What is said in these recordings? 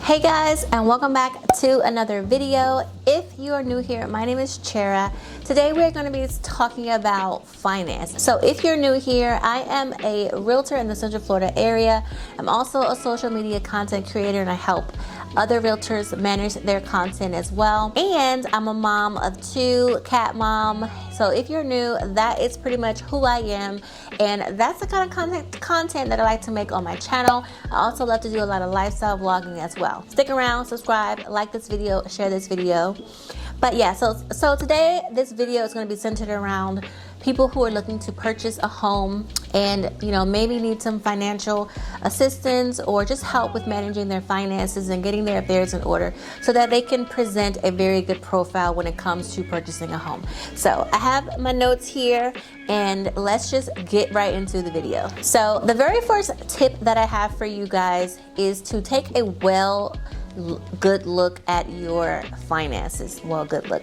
Hey guys, and welcome back to another video. If you are new here, my name is Chera. Today we're going to be talking about finance. So if you're new here, I am a realtor in the Central Florida area. I'm also a social media content creator, and I help other realtors manage their content as well. And I'm a mom of two, cat mom. So if you're new, that is pretty much who I am, and that's the kind of content that I like to make on my channel. I also love to do a lot of lifestyle vlogging as well. Stick around, subscribe, like this video, share this video. But yeah, so today this video is going to be centered around people who are looking to purchase a home and maybe need some financial assistance or just help with managing their finances and getting their affairs in order so that they can present a very good profile when it comes to purchasing a home. So I have my notes here, and let's just get right into the video. So the very first tip that I have for you guys is to take a good look at your finances.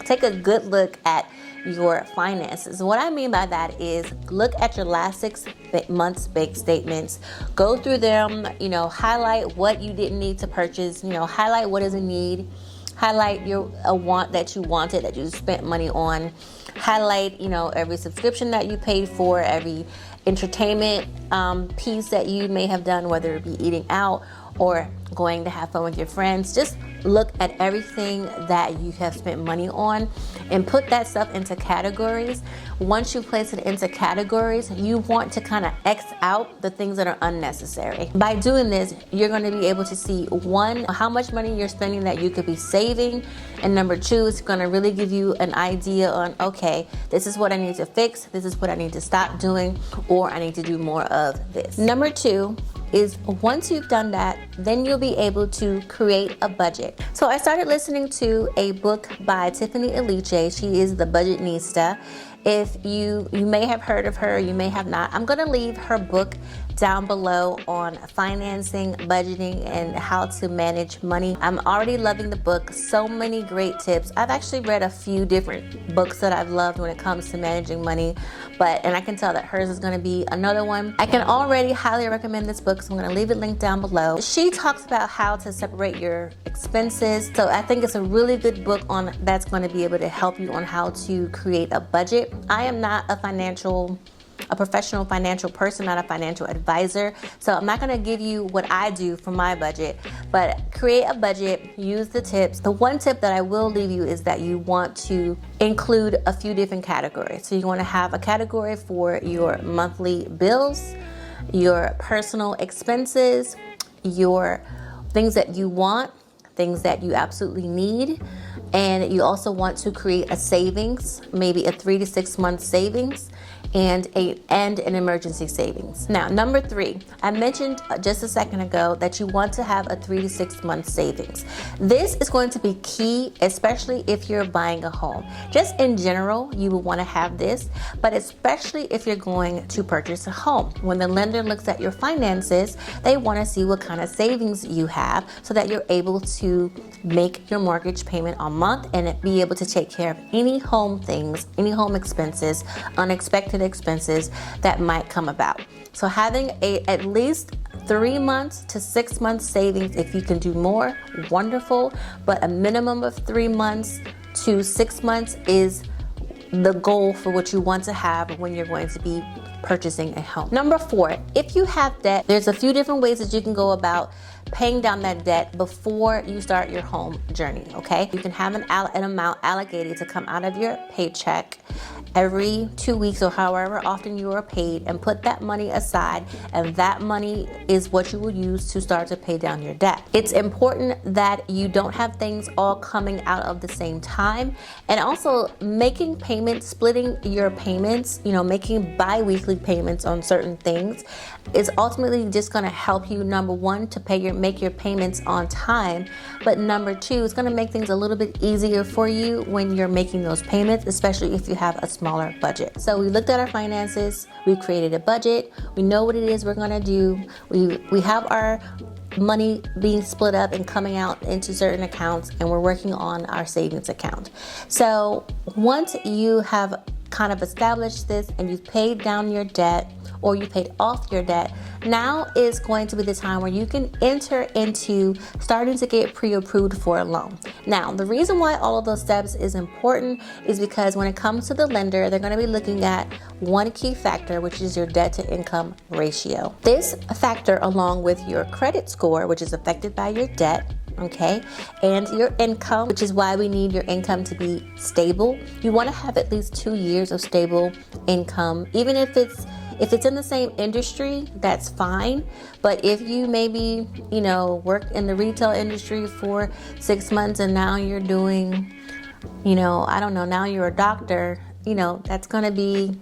Take a good look at your finances. What I mean by that is look at your last 6 months bank statements, go through them, highlight what you didn't need to purchase, highlight what is a need, highlight a want that you wanted, that you spent money on, highlight, every subscription that you paid for, every entertainment piece that you may have done, whether it be eating out or going to have fun with your friends. Just look at everything that you have spent money on and put that stuff into categories. Once you place it into categories, you want to kind of X out the things that are unnecessary. By doing this, you're going to be able to see, one, how much money you're spending that you could be saving, and number two, it's going to really give you an idea on, okay, this is what I need to fix, this is what I need to stop doing, or I need to do more of this. Number two is, once you've done that, then you'll be able to create a budget. So I started listening to a book by Tiffany Aliche. She is the Budgetnista. If you may have heard of her, you may have not. I'm going to leave her book down below on financing, budgeting, and how to manage money. I'm already loving the book. So many great tips. I've actually read a few different books that I've loved when it comes to managing money, and I can tell that hers is going to be another one. I can already highly recommend this book, so I'm going to leave it linked down below. She talks about how to separate your expenses. So I think it's a really good book that's going to be able to help you on how to create a budget. I am not a professional financial person, not a financial advisor. So I'm not going to give you what I do for my budget, but create a budget, use the tips. The one tip that I will leave you is that you want to include a few different categories. So you want to have a category for your monthly bills, your personal expenses, your things that you want, things that you absolutely need, and you also want to create a savings, maybe a 3 to 6 month savings, and an emergency savings. Now, number 3, I mentioned just a second ago that you want to have a 3 to 6 month savings. This is going to be key, especially if you're buying a home. Just in general, you will want to have this, but especially if you're going to purchase a home. When the lender looks at your finances, they want to see what kind of savings you have so that you're able to make your mortgage payment a month and be able to take care of any home things, any home expenses, unexpected expenses that might come about. So having at least 3 months to 6 months savings, if you can do more, wonderful, but a minimum of 3 months to 6 months is the goal for what you want to have when you're going to be purchasing a home. Number 4, if you have debt, there's a few different ways that you can go about paying down that debt before you start your home journey, okay? You can have an amount allocated to come out of your paycheck every 2 weeks or however often you are paid, and put that money aside, and that money is what you will use to start to pay down your debt. It's important that you don't have things all coming out of the same time, and also making payments, splitting your payments, making bi-weekly payments on certain things is ultimately just going to help you, number 1, to make your payments on time, but number 2, it's going to make things a little bit easier for you when you're making those payments, especially if you have a smaller budget. So we looked at our finances, we created a budget, we know what it is we're going to do, we have our money being split up and coming out into certain accounts, and we're working on our savings account. So once you have kind of established this and you've paid down your debt, or you paid off your debt, now is going to be the time where you can enter into starting to get pre-approved for a loan. Now, the reason why all of those steps is important is because when it comes to the lender, they're going to be looking at one key factor, which is your debt to income ratio. This factor, along with your credit score, which is affected by your debt, okay, and your income, which is why we need your income to be stable. You want to have at least 2 years of stable income. Even if it's in the same industry, that's fine. But if you maybe, work in the retail industry for 6 months and now you're doing, I don't know, now you're a doctor, that's going to be,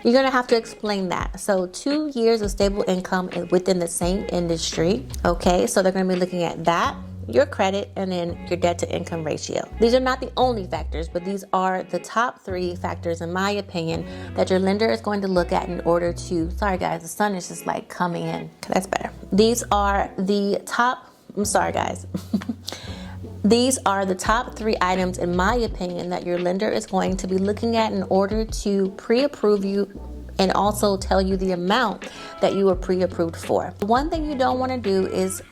you're going to have to explain that. So 2 years of stable income within the same industry. Okay, so they're going to be looking at that, your credit, and then your debt to income ratio. These are not the only factors, but these are the top 3 factors, in my opinion, that your lender is going to look at in order to, sorry guys, the sun is just like coming in. Okay, that's better. These are the top, I'm sorry guys. These are the top 3 items, in my opinion, that your lender is going to be looking at in order to pre-approve you and also tell you the amount that you were pre-approved for. One thing you don't want to do is,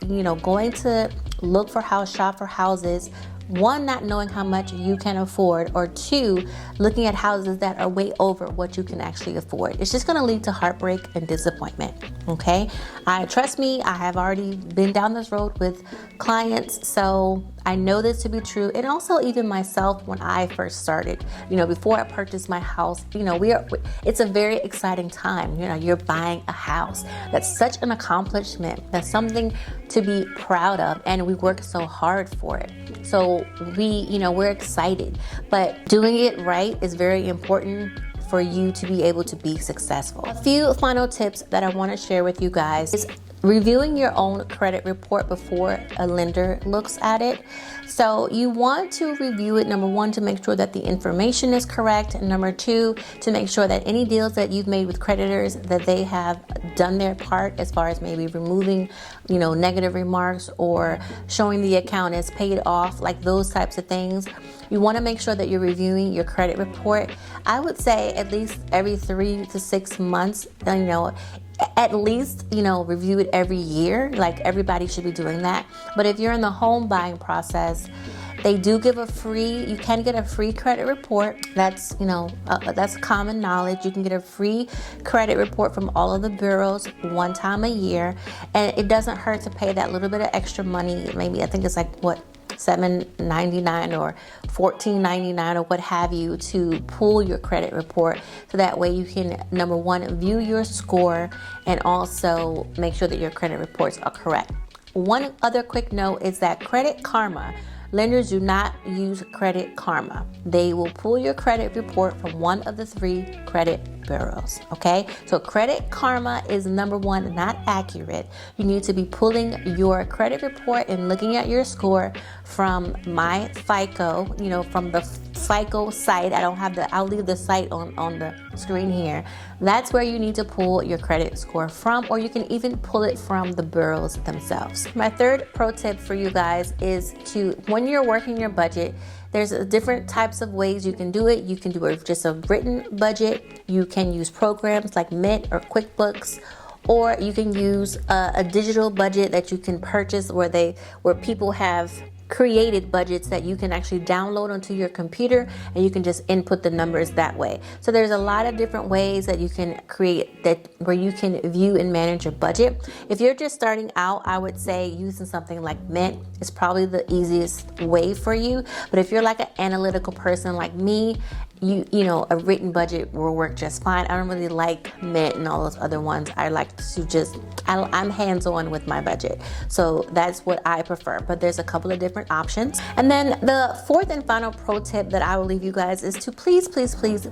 going to shop for houses, 1, not knowing how much you can afford, or 2, looking at houses that are way over what you can actually afford. It's just going to lead to heartbreak and disappointment, okay? Trust me, I have already been down this road with clients, so I know this to be true. And also even myself, when I first started, before I purchased my house, it's a very exciting time. You're buying a house. That's such an accomplishment. That's something to be proud of, and we work so hard for it. So we're excited, but doing it right is very important for you to be able to be successful. A few final tips that I want to share with you guys is reviewing your own credit report before a lender looks at it. So you want to review it, number 1, to make sure that the information is correct, and number 2, to make sure that any deals that you've made with creditors, that they have done their part as far as maybe removing, negative remarks or showing the account is paid off, like those types of things. You want to make sure that you're reviewing your credit report. I would say at least every 3 to 6 months, at least, review it every year. Like, everybody should be doing that. But if you're in the home buying process, they do give you can get a free credit report. That's, that's common knowledge. You can get a free credit report from all of the bureaus 1 time a year. And it doesn't hurt to pay that little bit of extra money. Maybe, I think it's like, $7.99 or $14.99 or what have you, to pull your credit report, so that way you can, number 1, view your score and also make sure that your credit reports are correct. One other quick note is that Credit Karma, lenders do not use Credit Karma. They will pull your credit report from one of the 3 credit bureaus, okay? So Credit Karma is, number 1, not accurate. You need to be pulling your credit report and looking at your score from My FICO, from the FICO site. I'll leave the site on the screen here. That's where you need to pull your credit score from, or you can even pull it from the bureaus themselves. My 3rd pro tip for you guys is when you're working your budget, there's different types of ways you can do it. You can do just a written budget. You can use programs like Mint or QuickBooks, or you can use a digital budget that you can purchase, where people have created budgets that you can actually download onto your computer, and you can just input the numbers that way. So there's a lot of different ways that you can create that, where you can view and manage your budget. If you're just starting out, I would say using something like Mint is probably the easiest way for you. But if you're like an analytical person like me, a written budget will work just fine. I don't really like Mint and all those other ones. I like to I'm hands-on with my budget. So that's what I prefer. But there's a couple of different options. And then the 4th and final pro tip that I will leave you guys is to please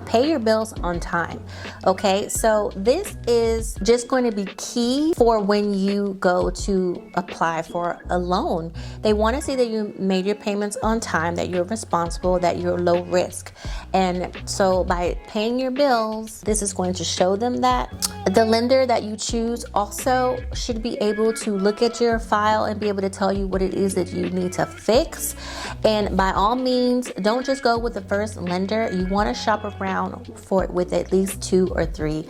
pay your bills on time. Okay, so this is just going to be key for when you go to apply for a loan. They want to see that you made your payments on time, that you're responsible, that you're low risk. And so by paying your bills, this is going to show them that. The lender that you choose also should be able to look at your file and be able to tell you what it is that you need to fix. And by all means, don't just go with the first lender. You want to shop around with at least 2 or 3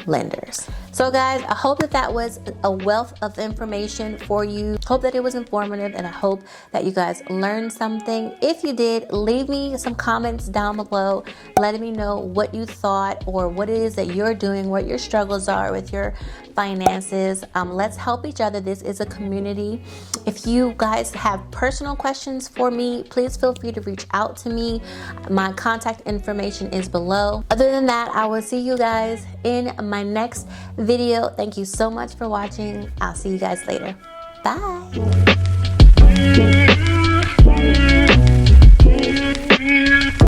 lenders. So guys, I hope that was a wealth of information for you. Hope that it was informative, and I hope that you guys learned something. If you did, leave me some comments down below letting me know what you thought or what it is that you're doing, what your struggles are with your finances. Let's help each other. This is a community. If you guys have personal questions for me, please feel free to reach out to me. My contact information is below. Other than that, I will see you guys in my next video. Thank you so much for watching. I'll see you guys later. Bye.